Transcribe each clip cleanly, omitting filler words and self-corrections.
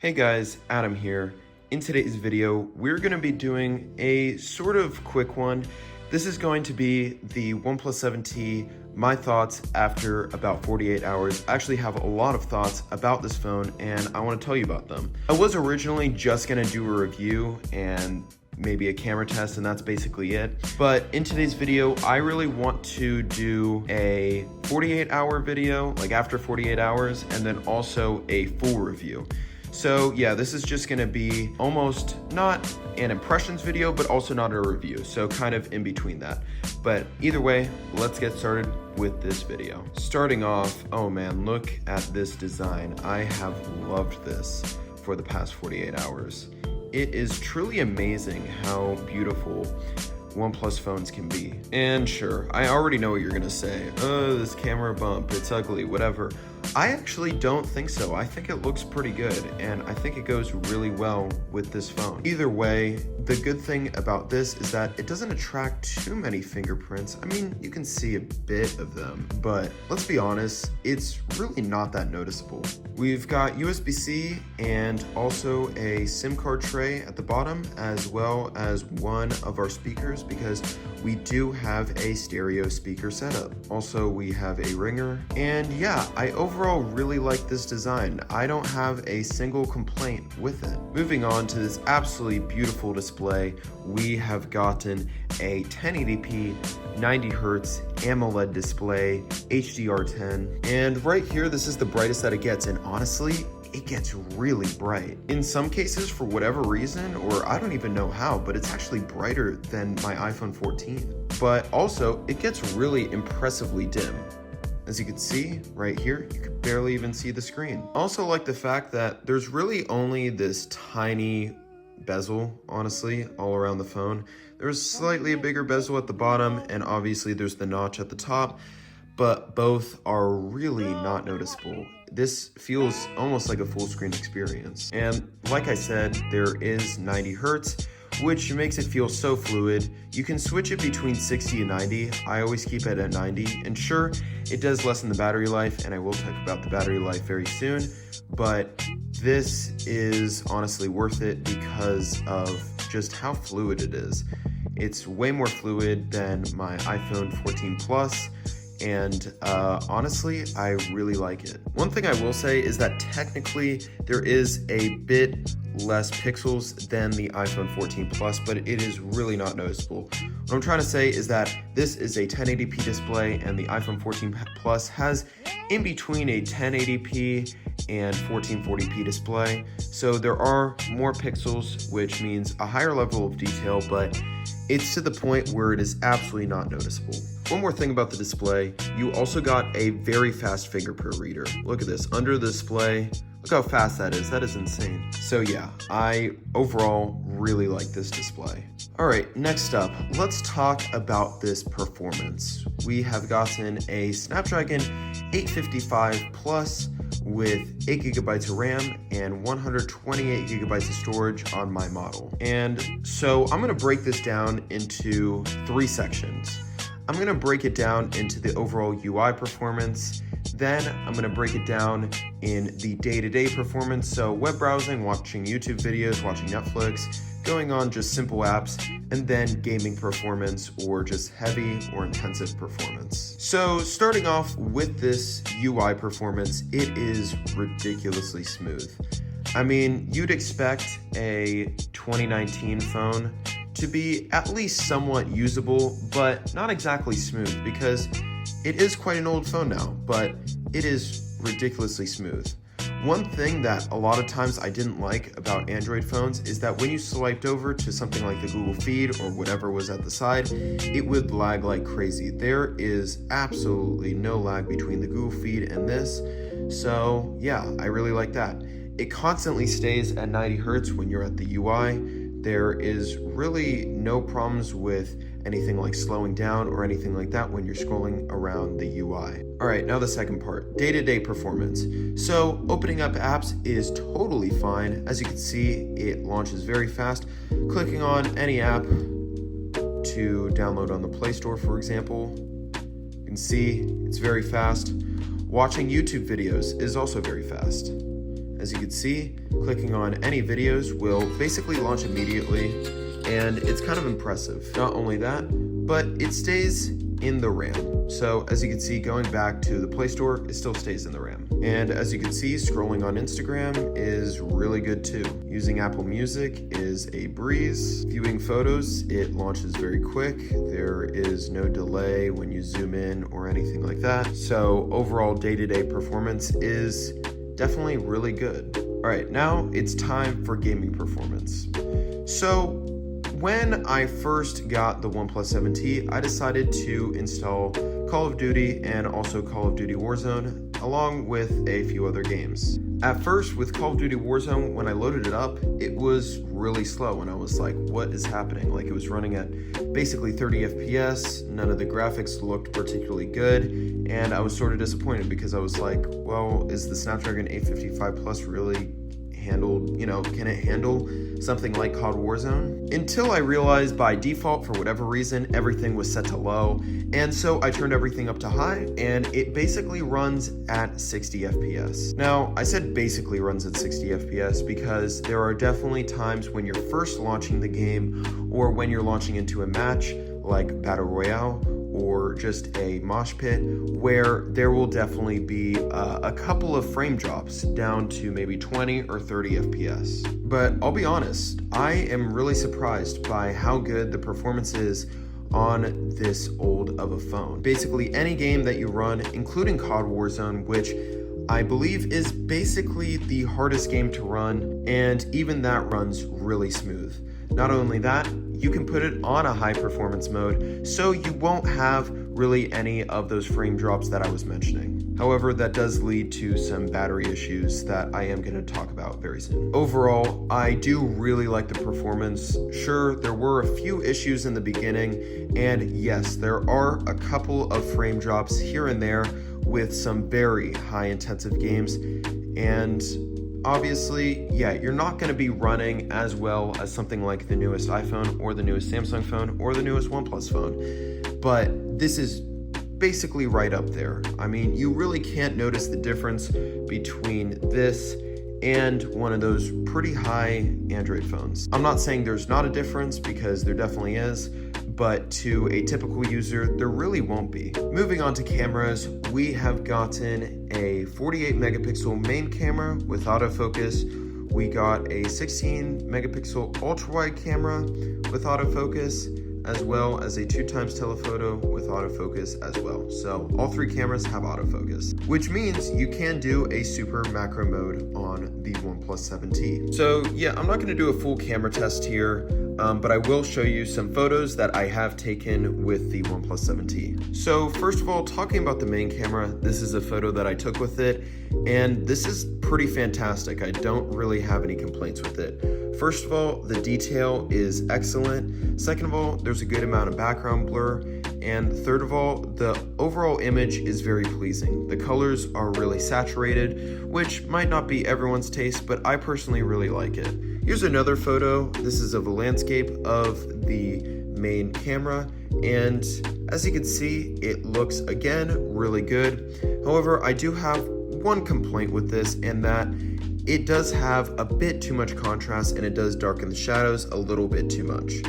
Hey guys, Adam here. In today's video, we're going to be doing a sort of quick one. This is going to be the OnePlus 7T, my thoughts after about 48 hours. I actually have a lot of thoughts about this phone and I want to tell you about them. I was originally just going to do a review and maybe a camera test, and that's basically it. But in today's video, I really want to do a 48-hour video, like after 48 hours, and then also a full review. So yeah, this is just gonna be almost not an impressions video, but also not a review. So kind of in between that. But either way, let's get started with this video. Starting off, oh man, look at this design. I have loved this for the past 48 hours. It is truly amazing how beautiful OnePlus phones can be. And sure, I already know what you're gonna say. Oh, this camera bump, it's ugly, whatever. I actually don't think so. I think it looks pretty good, and I think it goes really well with this phone. Either way, the good thing about this is that it doesn't attract too many fingerprints. I mean, you can see a bit of them, but let's be honest, it's really not that noticeable. We've got USB-C and also a SIM card tray at the bottom, as well as one of our speakers, because we do have a stereo speaker setup. Also, we have a ringer, and yeah, I overall really like this design. I don't have a single complaint with it. Moving on to this absolutely beautiful display, we have gotten a 1080p 90Hz AMOLED display, HDR10, and right here, this is the brightest that it gets, and honestly, it gets really bright. In some cases, for whatever reason, or I don't even know how, but it's actually brighter than my iPhone 14. But also, it gets really impressively dim. As you can see right here, you can barely even see the screen. I also like the fact that there's really only this tiny bezel, honestly, all around the phone. There's slightly a bigger bezel at the bottom, and obviously there's the notch at the top, but both are really not noticeable. This feels almost like a full screen experience. And like I said, there is 90 Hertz, which makes it feel so fluid. You can switch it between 60 and 90. I always keep it at 90. And sure, it does lessen the battery life, and I will talk about the battery life very soon, but this is honestly worth it because of just how fluid it is. It's way more fluid than my iPhone 14 Plus, and honestly, I really like it. One thing I will say is that technically there is a bit less pixels than the iPhone 14 Plus, but it is really not noticeable. What I'm trying to say is that this is a 1080p display, and the iPhone 14 Plus has in between a 1080p and 1440p display. So there are more pixels, which means a higher level of detail, but it's to the point where it is absolutely not noticeable. One more thing about the display, you also got a very fast fingerprint reader. Look at this, under the display, look how fast that is insane. So yeah, I overall really like this display. All right, next up, let's talk about this performance. We have gotten a Snapdragon 855 Plus with 8 gigabytes of RAM and 128 gigabytes of storage on my model. And so I'm gonna break this down into 3 sections. I'm gonna break it down into the overall UI performance, then I'm gonna break it down in the day-to-day performance, so web browsing, watching YouTube videos, watching Netflix, going on just simple apps, and then gaming performance or just heavy or intensive performance. So starting off with this UI performance, it is ridiculously smooth. I mean, you'd expect a 2019 phone to be at least somewhat usable, but not exactly smooth, because it is quite an old phone now, but it is ridiculously smooth. One thing that a lot of times I didn't like about Android phones is that when you swiped over to something like the Google feed or whatever was at the side, it would lag like crazy. There is absolutely no lag between the Google feed and this, so yeah, I really like that. It constantly stays at 90 Hertz when you're at the UI. There is really no problems with anything like slowing down or anything like that when you're scrolling around the UI. All right, now the second part, day-to-day performance. So opening up apps is totally fine. As you can see, it launches very fast. Clicking on any app to download on the Play Store, for example, you can see it's very fast. Watching YouTube videos is also very fast. As you can see, clicking on any videos will basically launch immediately, and it's kind of impressive. Not only that, but it stays in the RAM. So as you can see, going back to the Play Store, it still stays in the RAM. And as you can see, scrolling on Instagram is really good too. Using Apple Music is a breeze. Viewing photos, it launches very quick. There is no delay when you zoom in or anything like that. So overall day-to-day performance is definitely really good. All right, now it's time for gaming performance. So when I first got the OnePlus 7T, I decided to install Call of Duty and also Call of Duty Warzone, along with a few other games. At first, with Call of Duty Warzone, when I loaded it up, it was really slow, and I was like, what is happening? Like, it was running at basically 30 FPS, none of the graphics looked particularly good, and I was sort of disappointed because I was like, well, is the Snapdragon 855 Plus really handled, can it handle something like COD Warzone? Until I realized by default, for whatever reason, everything was set to low, and so I turned everything up to high, and it basically runs at 60 FPS. Now, I said basically runs at 60 FPS because there are definitely times when you're first launching the game, or when you're launching into a match, like Battle Royale, or just a mosh pit, where there will definitely be a couple of frame drops down to maybe 20 or 30 FPS. But I'll be honest, I am really surprised by how good the performance is on this old of a phone. Basically any game that you run, including COD Warzone, which I believe is basically the hardest game to run, and even that runs really smooth. Not only that, you can put it on a high performance mode, so you won't have really any of those frame drops that I was mentioning. However, that does lead to some battery issues that I am going to talk about very soon. Overall, I do really like the performance. Sure, there were a few issues in the beginning, and yes, there are a couple of frame drops here and there with some very high intensive games, and obviously, yeah, you're not going to be running as well as something like the newest iPhone or the newest Samsung phone or the newest OnePlus phone, but this is basically right up there. I mean, you really can't notice the difference between this and one of those pretty high Android phones. I'm not saying there's not a difference, because there definitely is, but to a typical user, there really won't be. Moving on to cameras, we have gotten a 48 megapixel main camera with autofocus. We got a 16 megapixel ultra wide camera with autofocus, as well as a 2x telephoto with autofocus as well. So all three cameras have autofocus, which means you can do a super macro mode on the OnePlus 7T. So yeah, I'm not going to do a full camera test here, but I will show you some photos that I have taken with the OnePlus 7T. So first of all, talking about the main camera, this is a photo that I took with it, and this is pretty fantastic. I don't really have any complaints with it. First of all, the detail is excellent. Second of all, there's a good amount of background blur. And third of all, the overall image is very pleasing. The colors are really saturated, which might not be everyone's taste, but I personally really like it. Here's another photo. This is of a landscape of the main camera, and as you can see, it looks again really good. However, I do have one complaint with this, and that it does have a bit too much contrast, and it does darken the shadows a little bit too much.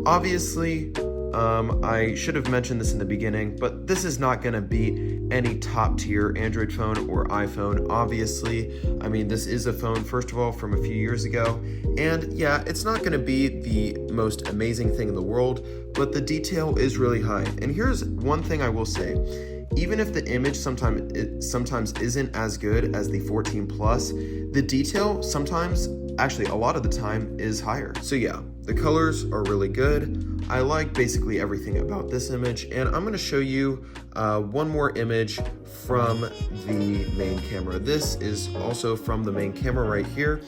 Obviously, I should have mentioned this in the beginning, but this is not going to beat any top tier Android phone or iPhone, obviously. I mean, this is a phone, first of all, from a few years ago, and yeah, it's not going to be the most amazing thing in the world, but the detail is really high. And here's one thing I will say. Even if the image sometimes isn't as good as the 14 Plus, the detail sometimes, actually a lot of the time, is higher. So yeah, the colors are really good. I like basically everything about this image, and I'm going to show you one more image from the main camera. This is also from the main camera right here,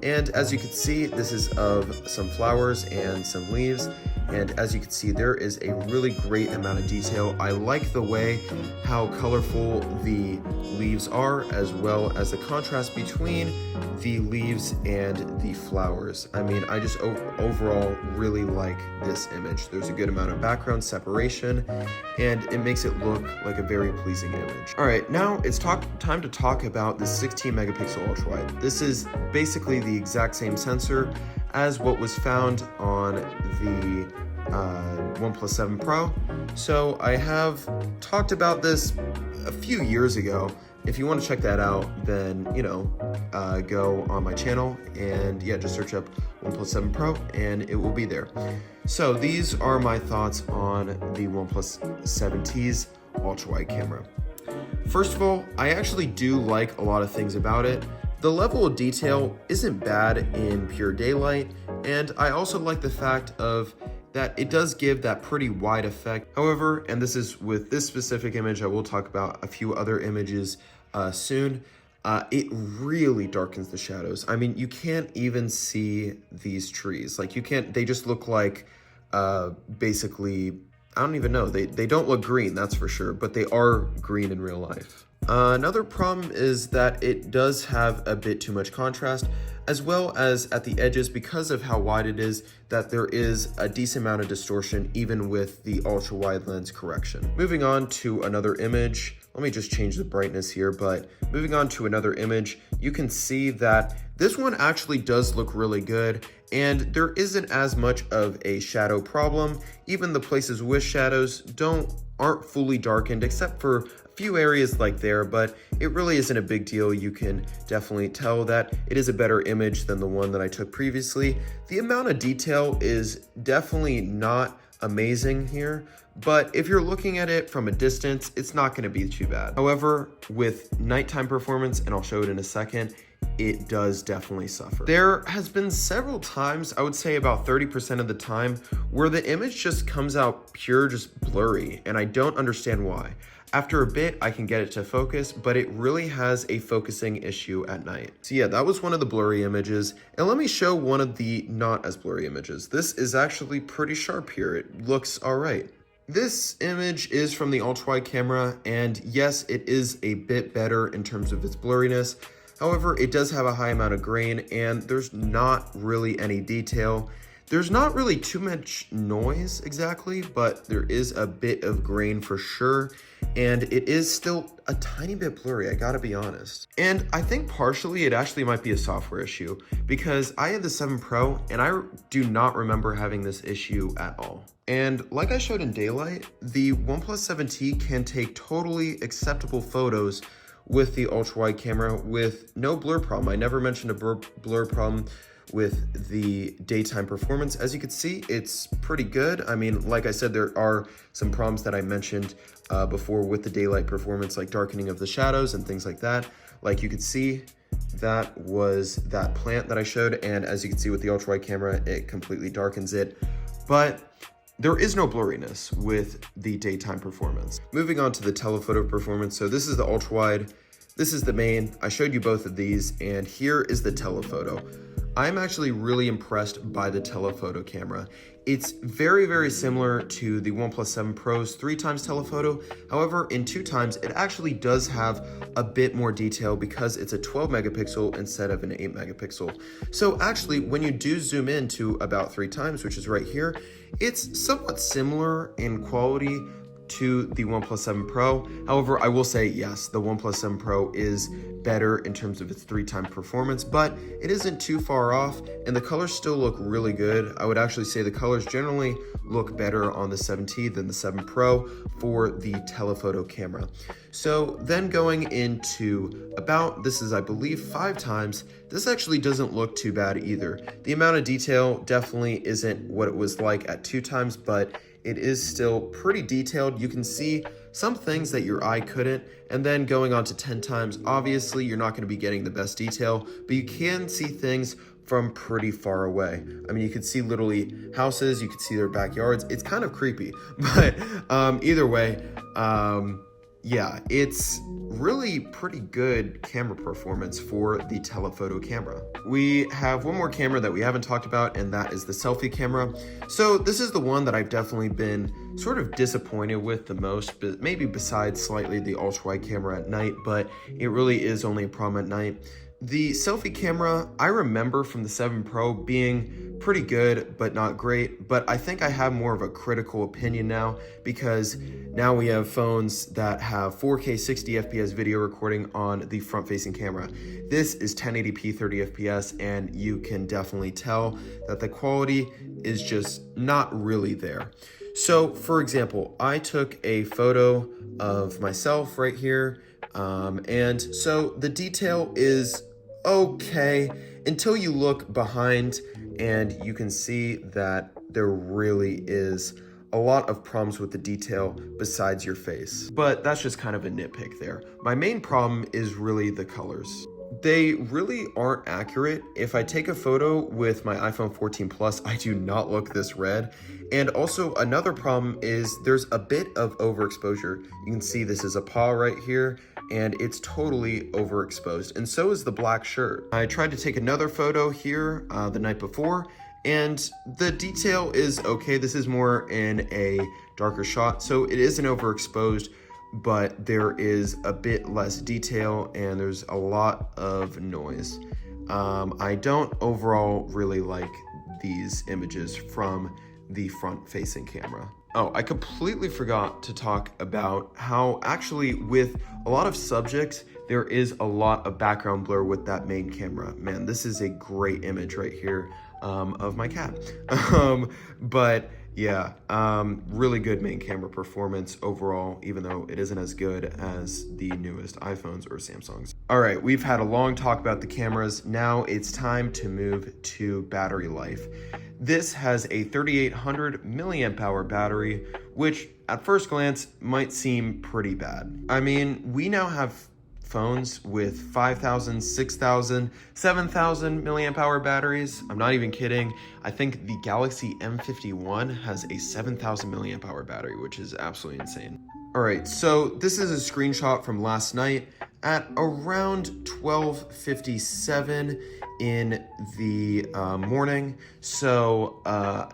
and as you can see, this is of some flowers and some leaves, and as you can see, there is a really great amount of detail. I like the way how colorful the leaves are, as well as the contrast between the leaves and the flowers. I mean, I just overall really like this image. There's a good amount of background separation, and it makes it look like a very pleasing image. All right, now it's time to talk about the 16 megapixel ultra wide. This is basically the exact same sensor as what was found on the OnePlus 7 Pro. So I have talked about this a few years ago. If you want to check that out, then, go on my channel and just search up OnePlus 7 Pro and it will be there. So these are my thoughts on the OnePlus 7T's ultra-wide camera. First of all, I actually do like a lot of things about it. The level of detail isn't bad in pure daylight, and I also like the fact of that it does give that pretty wide effect. However, and this is with this specific image, I will talk about a few other images soon, it really darkens the shadows. I mean, you can't even see these trees. Like they just look like basically, I don't even know. They don't look green, that's for sure, but they are green in real life. Another problem is that it does have a bit too much contrast, as well as at the edges, because of how wide it is, that there is a decent amount of distortion even with the ultra wide lens correction. Moving on to another image, let me just change the brightness here, but moving on to another image, you can see that this one actually does look really good, and there isn't as much of a shadow problem. Even the places with shadows aren't fully darkened, except for few areas like there, but it really isn't a big deal. You can definitely tell that it is a better image than the one that I took previously. The amount of detail is definitely not amazing here, but if you're looking at it from a distance, it's not going to be too bad. However, with nighttime performance, and I'll show it in a second, it does definitely suffer. There has been several times, I would say about 30% of the time, where the image just comes out just blurry, and I don't understand why. After a bit, I can get it to focus, but it really has a focusing issue at night. So yeah, that was one of the blurry images. And let me show one of the not as blurry images. This is actually pretty sharp here. It looks all right. This image is from the ultra-wide camera, and yes, it is a bit better in terms of its blurriness. However, it does have a high amount of grain, and there's not really any detail. There's not really too much noise exactly, but there is a bit of grain for sure, and it is still a tiny bit blurry, I gotta be honest. And I think partially it actually might be a software issue, because I have the 7 Pro and I do not remember having this issue at all. And like I showed in daylight, the OnePlus 7T can take totally acceptable photos with the ultra-wide camera with no blur problem. I never mentioned a blur problem with the daytime performance. As you can see, it's pretty good. I mean, like I said, there are some problems that I mentioned before with the daylight performance, like darkening of the shadows and things like that. Like you could see, that was that plant that I showed, and as you can see with the ultra-wide camera, it completely darkens it. But there is no blurriness with the daytime performance. Moving on to the telephoto performance. So this is the ultra-wide, this is the main. I showed you both of these, and here is the telephoto. I'm actually really impressed by the telephoto camera. It's very, very similar to the OnePlus 7 Pro's 3x telephoto. However, in 2x, it actually does have a bit more detail because it's a 12 megapixel instead of an 8 megapixel. So actually, when you do zoom in to about 3x, which is right here, it's somewhat similar in quality to the OnePlus 7 Pro. However, I will say, yes, the OnePlus 7 Pro is better in terms of its 3x performance, but it isn't too far off, and the colors still look really good. I would actually say the colors generally look better on the 7T than the 7 Pro for the telephoto camera. So then going into about, this is I believe 5x, this actually doesn't look too bad either. The amount of detail definitely isn't what it was like at 2x, but it is still pretty detailed. You can see some things that your eye couldn't, and then going on to 10x, obviously you're not going to be getting the best detail, but you can see things from pretty far away. I mean, you could see literally houses, you could see their backyards. It's kind of creepy, but either way, Yeah, it's really pretty good camera performance for the telephoto camera. We have one more camera that we haven't talked about, and that is the selfie camera. So this is the one that I've definitely been sort of disappointed with the most, but maybe besides slightly the ultra wide camera at night, but it really is only a problem at night. The selfie camera, I remember from the 7 Pro being pretty good, but not great. But I think I have more of a critical opinion now, because now we have phones that have 4K 60 FPS video recording on the front-facing camera. This is 1080p 30 FPS, and you can definitely tell that the quality is just not really there. So, for example, I took a photo of myself right here, and so the detail is okay until you look behind, and you can see that there really is a lot of problems with the detail besides your face. But that's just kind of a nitpick there. My main problem is really the colors. They really aren't accurate. If I take a photo with my iPhone 14 Plus, I do not look this red. And also another problem is there's a bit of overexposure. You can see this is a paw right here, and it's totally overexposed. And so is the black shirt. I tried to take another photo here the night before, and the detail is okay. This is more in a darker shot, so it isn't overexposed, but there is a bit less detail and there's a lot of noise. I don't overall really like these images from the front-facing camera. Oh, I completely forgot to talk about how actually with a lot of subjects, there is a lot of background blur with that main camera. Man, this is a great image right here of my cat. But yeah, really good main camera performance overall, even though it isn't as good as the newest iPhones or Samsungs. All right, we've had a long talk about the cameras. Now it's time to move to battery life. This has a 3800 milliamp hour battery, which at first glance might seem pretty bad. I mean, we now have phones with 5,000, 6,000, 7,000 milliamp hour batteries. I'm not even kidding. I think the Galaxy M51 has a 7,000 milliamp hour battery, which is absolutely insane. All right, so this is a screenshot from last night at around 12:57 in the morning. So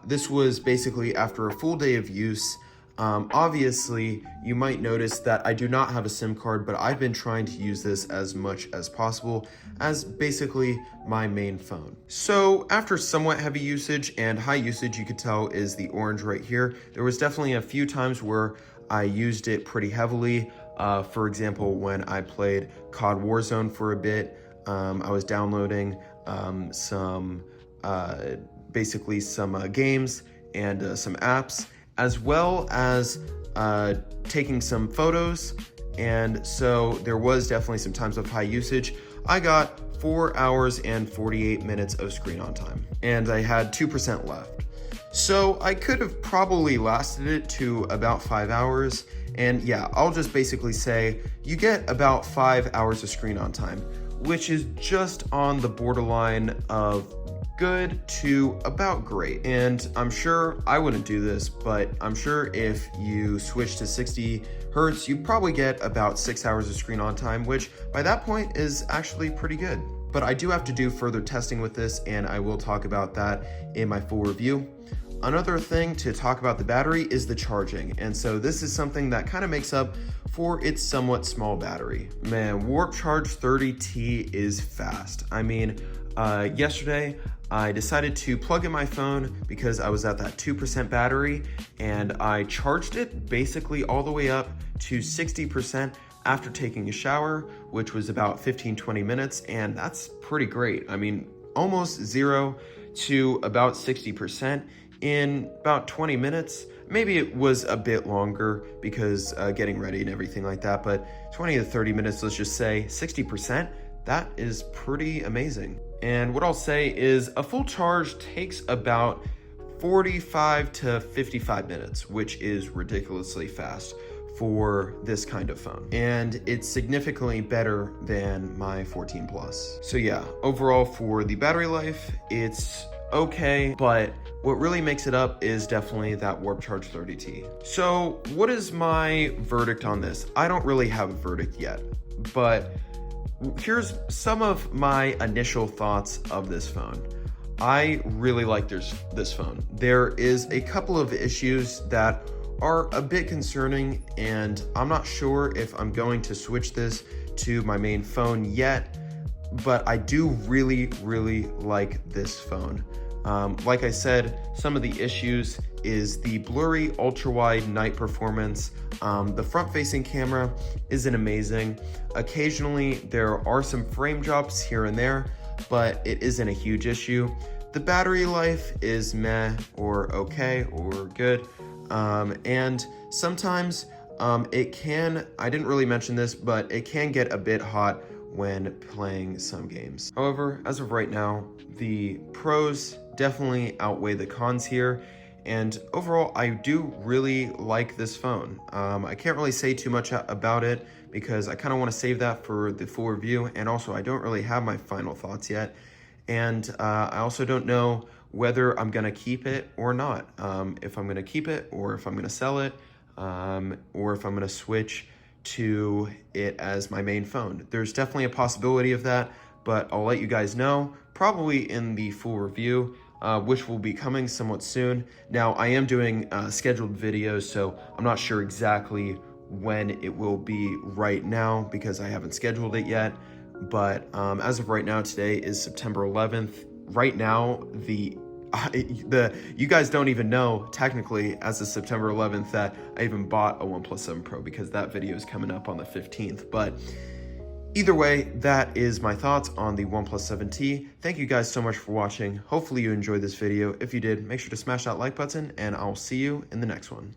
this was basically after a full day of use. Obviously, you might notice that I do not have a SIM card, but I've been trying to use this as much as possible as basically my main phone. So after somewhat heavy usage, and high usage you could tell is the orange right here, there was definitely a few times where I used it pretty heavily. For example, when I played COD Warzone for a bit, I was downloading basically some games and some apps, as well as taking some photos. And so there was definitely some times of high usage. I got 4 hours and 48 minutes of screen on time, and I had 2% left. So I could have probably lasted it to about 5 hours. And yeah, I'll just basically say you get about 5 hours of screen on time, which is just on the borderline of good to about great. And I'm sure I wouldn't do this, but I'm sure if you switch to 60 Hertz, you probably get about 6 hours of screen on time, which by that point is actually pretty good. But I do have to do further testing with this, and I will talk about that in my full review. Another thing to talk about the battery is the charging, and so this is something that kind of makes up for its somewhat small battery. Man, Warp Charge 30T is fast. I mean, yesterday I decided to plug in my phone because I was at that 2% battery, and I charged it basically all the way up to 60% after taking a shower, which was about 15-20 minutes, and that's pretty great. I mean, almost 0 to about 60% in about 20 minutes. Maybe it was a bit longer because getting ready and everything like that, but 20 to 30 minutes, let's just say 60%, that is pretty amazing. And what I'll say is a full charge takes about 45 to 55 minutes, which is ridiculously fast for this kind of phone. And it's significantly better than my 14 Plus. So yeah, overall for the battery life, it's okay, but What really makes it up is definitely that Warp Charge 30T. So what is my verdict on this? I don't really have a verdict yet, but here's some of my initial thoughts of this phone. I really like this phone. There is a couple of issues that are a bit concerning, and I'm not sure if I'm going to switch this to my main phone yet, but I do really like this phone. Like I said, some of the issues is the blurry ultra-wide night performance. The front-facing camera isn't amazing. Occasionally, there are some frame drops here and there, but it isn't a huge issue. The battery life is meh or okay or good. And sometimes it can, I didn't really mention this, but it can get a bit hot when playing some games. However, as of right now, the pros definitely outweigh the cons here, and overall I do really like this phone. I can't really say too much about it because I kind of want to save that for the full review, and also I don't really have my final thoughts yet, and I also don't know whether I'm gonna keep it or not, if I'm gonna keep it or if I'm gonna sell it, or if I'm gonna switch to it as my main phone. There's definitely a possibility of that, but I'll let you guys know probably in the full review, which will be coming somewhat soon. Now, I am doing scheduled videos, so I'm not sure exactly when it will be right now because I haven't scheduled it yet. But as of right now, today is September 11th. Right now, you guys don't even know technically as of September 11th that I even bought a OnePlus 7 Pro because that video is coming up on the 15th. But either way, that is my thoughts on the OnePlus 7T. Thank you guys so much for watching. Hopefully you enjoyed this video. If you did, make sure to smash that like button, and I'll see you in the next one.